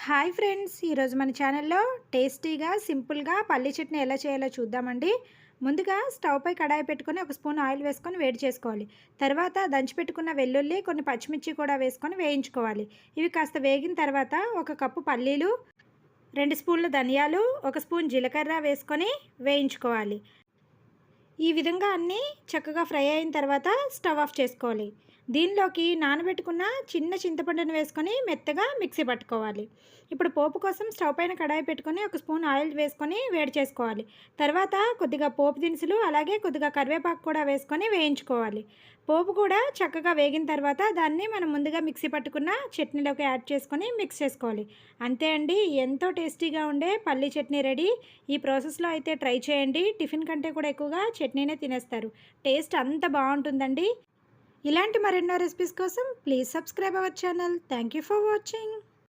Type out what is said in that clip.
Hi friends, ఈరోజు మన ఛానల్లో టేస్టీగా సింపుల్గా పల్లీ చట్నీ ఎలా చేయాలో చూద్దామండి. ముందుగా స్టవ్ పై కడాయి పెట్టుకొని ఒక స్పూన్ ఆయిల్ వేసుకొని వేడి చేసుకోవాలి. తర్వాత దంచి పెట్టుకున్న వెల్లుల్లి, కొన్ని పచ్చిమిర్చి కూడా వేసుకొని వేయించుకోవాలి. ఇవి కాస్త వేగిన తర్వాత ఒక కప్పు పల్లీలు, 2 స్పూన్ల ధనియాలు, 1 స్పూన్ జీలకర్ర వేసుకొని వేయించుకోవాలి. ఈ విధంగా అన్నీ చక్కగా ఫ్రై అయిన తర్వాత స్టవ్ ఆఫ్ చేసుకోవాలి. దీనిలోకి నానబెట్టుకున్న చిన్న చింతపండును వేసుకొని మెత్తగా మిక్సీ పట్టుకోవాలి. ఇప్పుడు పోపు కోసం స్టవ్ పైన కడాయి పెట్టుకొని 1 స్పూన్ ఆయిల్ వేసుకొని వేడి చేసుకోవాలి. తర్వాత కొద్దిగా పోపు దినుసులు, అలాగే కొద్దిగా కరివేపాకు కూడా వేసుకొని వేయించుకోవాలి. పోపు కూడా చక్కగా వేగిన తర్వాత దాన్ని మనం ముందుగా మిక్సీ పట్టుకున్న చట్నీలోకి యాడ్ చేసుకొని మిక్స్ చేసుకోవాలి. అంతే అండి, ఎంతో టేస్టీగా ఉండే పల్లీ చట్నీ రెడీ. ఈ ప్రాసెస్లో అయితే ట్రై చేయండి. టిఫిన్ కంటే కూడా ఎక్కువగా చట్నీనే తినేస్తారు. టేస్ట్ అంత బాగుంటుందండి. ఇలాంటి మరెన్నో రెసిపీస్ కోసం please subscribe our channel. Thank you for watching.